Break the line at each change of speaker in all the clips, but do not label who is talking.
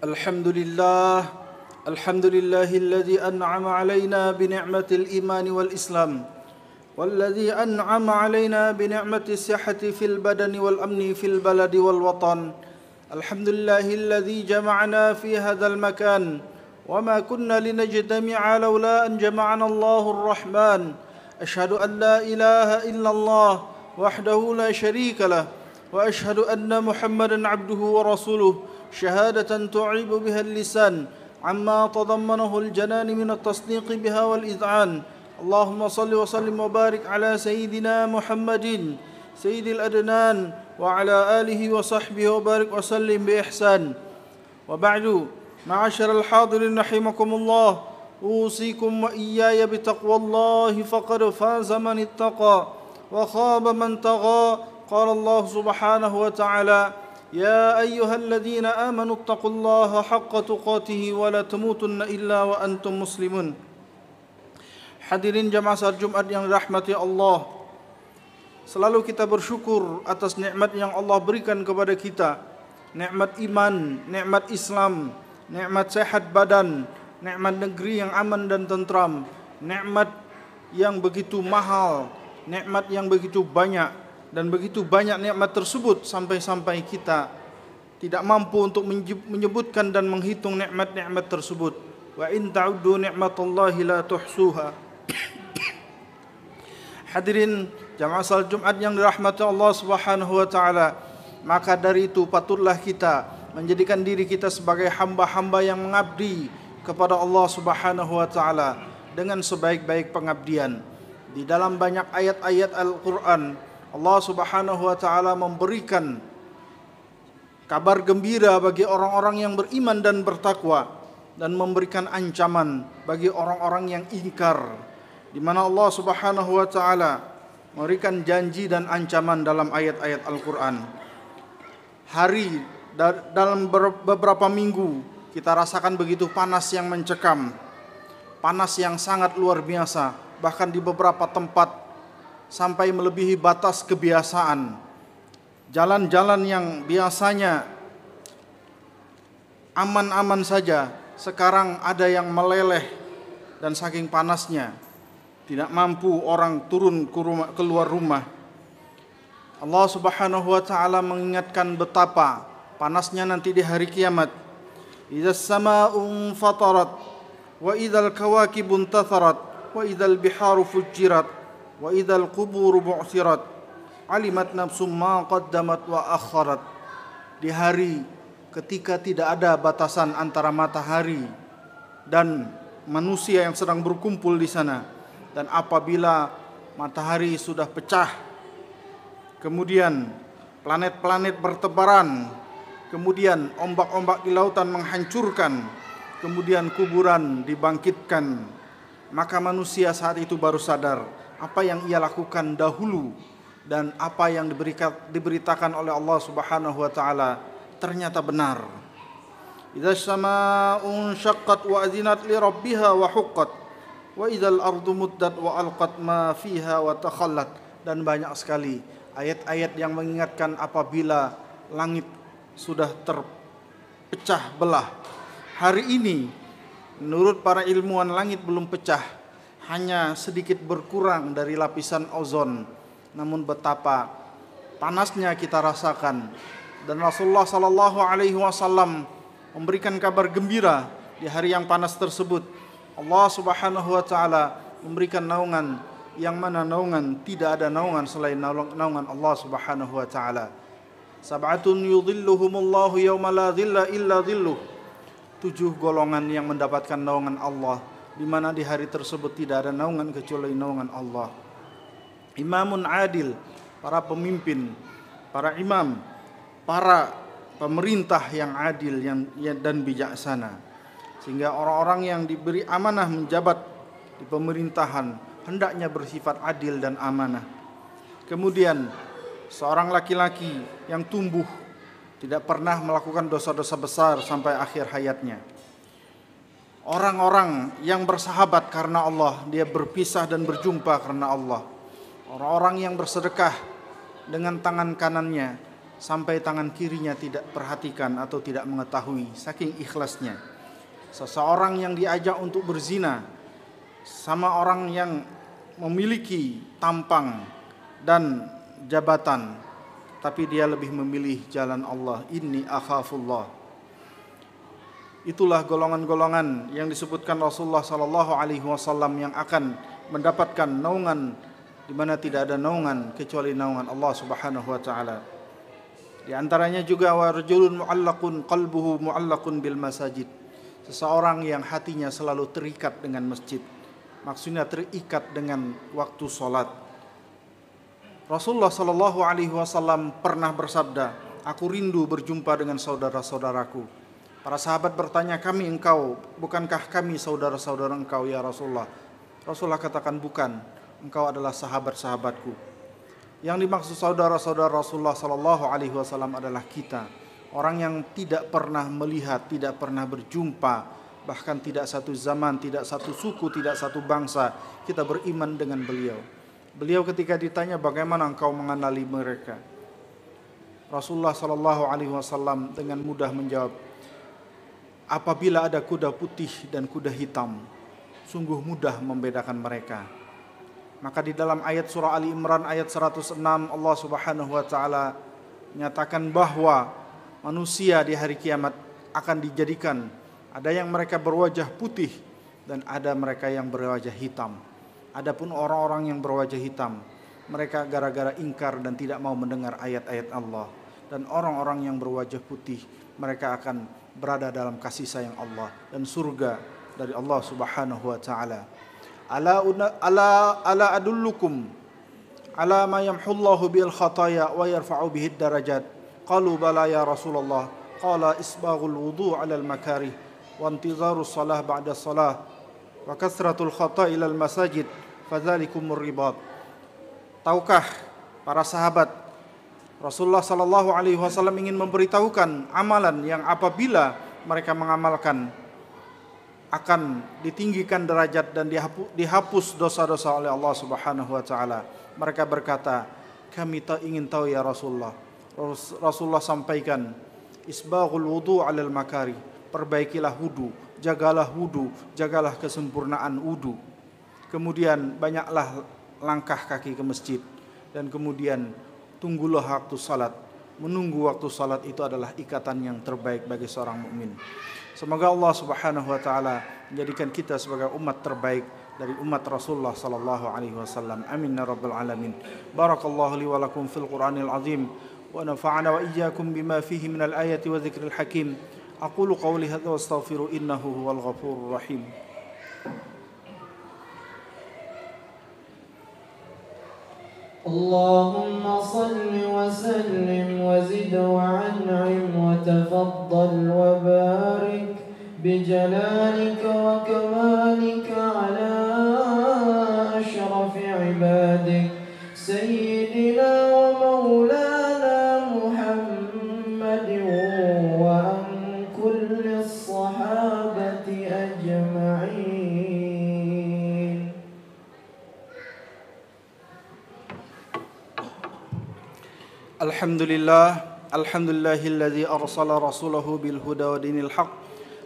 الحمد لله الحمد لله الذي أنعم علينا بنعمة الإيمان والإسلام، والذي أنعم علينا بنعمة الصحة في البدن والأمن في البلد والوطن. الحمد لله الذي جمعنا في هذا المكان، وما كنا لنجتمع لولا أن جمعنا الله الرحمن. أشهد أن لا إله إلا الله وحده لا شريك له، وأشهد أن محمدا عبده ورسوله شهادة تعيب بها اللسان عما تضمنه الجنان من التصديق بها والإذعان. اللهم صل وسلم وبارك على سيدنا محمد سيد الأدنان وعلى آله وصحبه وبارك وسلم بإحسان. وبعد، معاشر الحاضرين رحمكم الله، أوصيكم وإياي بتقوى الله فقد فاز من اتقى وخاب من طغى. قال الله سبحانه وتعالى: يا أيها الذين آمنوا اتقوا الله حق تقاته ولا تموتن إلا وأنتم مسلمون. Hadirin jamaah salat Jumat yang dirahmati Allah, selalu kita bersyukur atas nikmat yang Allah berikan kepada kita. Nikmat iman, nikmat Islam, nikmat sehat badan, nikmat negeri yang aman dan tentram, nikmat yang begitu mahal, nikmat yang begitu banyak. Dan begitu banyak nikmat tersebut sampai-sampai kita tidak mampu untuk menyebutkan dan menghitung nikmat-nikmat tersebut. Wa in ta'uddu ni'matallahi la tuhsuha. Hadirin jamaah salat Jumat yang dirahmati Allah Subhanahu wa taala, maka dari itu patutlah kita menjadikan diri kita sebagai hamba-hamba yang mengabdi kepada Allah Subhanahu wa taala dengan sebaik-baik pengabdian. Di dalam banyak ayat-ayat Al-Qur'an, Allah Subhanahu wa taala memberikan kabar gembira bagi orang-orang yang beriman dan bertakwa, dan memberikan ancaman bagi orang-orang yang ingkar, di mana Allah Subhanahu wa taala memberikan janji dan ancaman dalam ayat-ayat Al-Qur'an. Dalam beberapa minggu kita rasakan begitu panas yang mencekam, panas yang sangat luar biasa, bahkan di beberapa tempat sampai melebihi batas kebiasaan. Jalan-jalan yang biasanya aman-aman saja, sekarang ada yang meleleh, dan saking panasnya tidak mampu orang turun keluar rumah. Allah Subhanahu wa taala mengingatkan betapa panasnya nanti di hari kiamat. Idzas samaa'u fatarat wa idzal kawakibu intatharat wa idzal biharu fujirat wa idzal quburu bu'thirat alimat nafsum ma qaddamat wa akharat. Di hari ketika tidak ada batasan antara matahari dan manusia yang sedang berkumpul di sana, dan apabila matahari sudah pecah, kemudian planet-planet bertebaran, kemudian ombak-ombak di lautan menghancurkan, kemudian kuburan dibangkitkan, maka manusia saat itu baru sadar apa yang ia lakukan dahulu dan apa yang diberitakan oleh Allah Subhanahu wa taala ternyata benar. Idzas samaa'u syaqqat wa adzinat li rabbiha wa huqqat wa idzal ardu muddat wa alqat ma fiha wa takhallat. Dan banyak sekali ayat-ayat yang mengingatkan apabila langit sudah terpecah belah. Hari ini menurut para ilmuwan langit belum pecah, hanya sedikit berkurang dari lapisan ozon. Namun betapa panasnya kita rasakan, dan Rasulullah sallallahu alaihi wasallam memberikan kabar gembira di hari yang panas tersebut. Allah Subhanahu wa taala memberikan naungan yang mana naungan tidak ada naungan selain naungan Allah Subhanahu wa taala. Sab'atun yudhilluhumullahu yawma la dhilla illa dhilluh. 7 golongan yang mendapatkan naungan Allah, di mana di hari tersebut tidak ada naungan kecuali naungan Allah. Imamun adil, para pemimpin, para imam, para pemerintah yang adil dan bijaksana, sehingga orang-orang yang diberi amanah menjabat di pemerintahan hendaknya bersifat adil dan amanah. Kemudian seorang laki-laki yang tumbuh tidak pernah melakukan dosa-dosa besar sampai akhir hayatnya. Orang-orang yang bersahabat karena Allah, dia berpisah dan berjumpa karena Allah. Orang-orang yang bersedekah dengan tangan kanannya sampai tangan kirinya tidak perhatikan atau tidak mengetahui, saking ikhlasnya. Seseorang yang diajak untuk berzina sama orang yang memiliki tampang dan jabatan, tapi dia lebih memilih jalan Allah. Inni akhafullah. Itulah golongan-golongan yang disebutkan Rasulullah sallallahu alaihi wasallam yang akan mendapatkan naungan di mana tidak ada naungan kecuali naungan Allah Subhanahu wa taala. Di antaranya juga wa rajulun mu'allaqun qalbuhu mu'allaqun bil masajid. Seseorang yang hatinya selalu terikat dengan masjid. Maksudnya terikat dengan waktu salat. Rasulullah sallallahu alaihi wasallam pernah bersabda, "Aku rindu berjumpa dengan saudara-saudaraku." Para sahabat bertanya, bukankah kami saudara-saudara engkau ya Rasulullah?" Rasulullah katakan, "Bukan, engkau adalah sahabat-sahabatku." Yang dimaksud saudara-saudara Rasulullah sallallahu alaihi wasallam adalah kita, orang yang tidak pernah melihat, tidak pernah berjumpa, bahkan tidak satu zaman, tidak satu suku, tidak satu bangsa, kita beriman dengan beliau. Beliau ketika ditanya bagaimana engkau mengenali mereka, Rasulullah sallallahu alaihi wasallam dengan mudah menjawab, apabila ada kuda putih dan kuda hitam, sungguh mudah membedakan mereka. Maka di dalam ayat surah Ali Imran ayat 106 Allah Subhanahu wa taala menyatakan bahwa manusia di hari kiamat akan dijadikan ada yang mereka berwajah putih dan ada mereka yang berwajah hitam. Adapun orang-orang yang berwajah hitam, mereka gara-gara ingkar dan tidak mau mendengar ayat-ayat Allah. Dan orang-orang yang berwajah putih, mereka akan berada dalam kasih sayang Allah dan surga dari Allah Subhanahu wa taala. Ala adullukum ala ma yamhullahu bil khataya wa yarfa'u bihi darajat. Qalu bala ya Rasulullah. Qala isbaghul wudu' ala al makarih wa intizarus salah ba'da salah wa kasratul khata' ila al masajid fadzalikumur ribat. Tahukah para sahabat, Rasulullah sallallahu alaihi wasallam ingin memberitahukan amalan yang apabila mereka mengamalkan akan ditinggikan derajat dan dihapus dosa-dosa oleh Allah Subhanahu wa taala. Mereka berkata, kami ingin tahu ya Rasulullah. Rasulullah sampaikan, isbaghul wudu' 'alal makari, perbaikilah wudu, jagalah kesempurnaan wudu. Kemudian banyaklah langkah kaki ke masjid dan kemudian tunggulah waktu salat. Menunggu waktu salat itu adalah ikatan yang terbaik bagi seorang mukmin. Semoga Allah Subhanahu wa taala menjadikan kita sebagai umat terbaik dari umat Rasulullah sallallahu alaihi wasallam. Amin ya rabbal alamin. Barakallahu li wa lakum fil Qur'anil azim wa nafa'ana wa iyyakum bima fihi minal ayati wa dzikril hakim. Aqulu qawli hadza wa astaghfiru innahu huwal ghafurur rahim.
اللهم صل وسلم وزد وعنعم وتفضل وبارك بجلالك وكمالك على أشرف عبادك سيدنا ومولانا محمد وعن كل الصحابة أجمعين.
Alhamdulillahilladzi arsala rasulahu bil huda wa dinil haq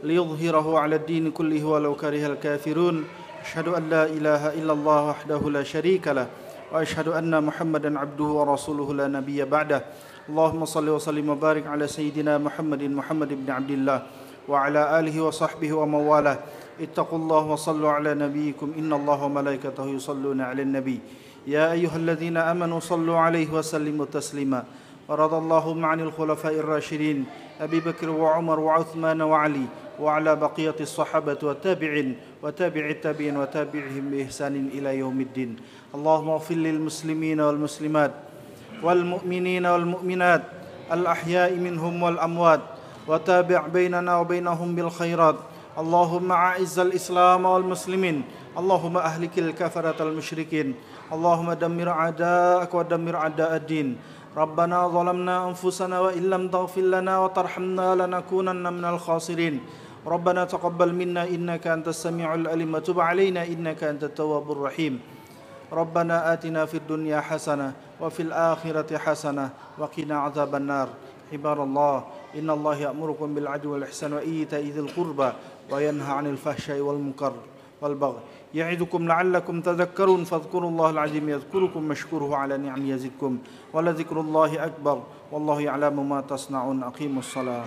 liyudhhirahu 'ala ad-din kullihi walau karihal kafirun. Asyhadu an la ilaha illallah wahdahu la syarika lah wa asyhadu anna Muhammadan 'abduhu wa rasuluhu la nabiyya ba'dah. Allahumma shalli wa sallim wa barik 'ala sayyidina Muhammad ibn Abdillah wa 'ala alihi wa sahbihi wa mawalah. Ittaqullaha wa sallu 'ala nabiyyikum innallaha wa malaikatahu yusalluna 'alan nabiy. يا أيها الذين آمنوا صلوا عليه وسلموا تسليما. ورضى اللهم عن الخلفاء الراشدين أبي بكر وعمر وعثمان وعلي وعلى بقية الصحابة والتابعين وتابع التابعين وتابعهم بإحسان إلى يوم الدين. اللهم اغفر للمسلمين والمسلمات والمؤمنين والمؤمنات الأحياء منهم والأموات وتابع بيننا وبينهم بالخيرات. اللهم أعز الإسلام والمسلمين. اللهم أهلك الكفرة المشركين. اللهم دمر أعداءك ودمر أعداء الدين. ربنا ظلمنا أنفسنا وإن لم تغفر لنا وترحمنا لنكونن من الخاسرين. ربنا تقبل منا إنك أنت السميع العليم وتب علينا إنك أنت التواب الرحيم. ربنا آتنا في الدنيا حسنة وفي الآخرة حسنة وقنا عذاب النار. عباد الله إن الله يأمركم بالعدل والإحسان وإيتاء ذي القربى وينهى عن الفحشاء والمنكر والبغي يعظكم لعلكم تذكرون فاذكروا الله العظيم يذكركم واشكروه على نعمه يزدكم ولذكر الله أكبر والله يعلم ما تصنعون. أقيموا الصلاة.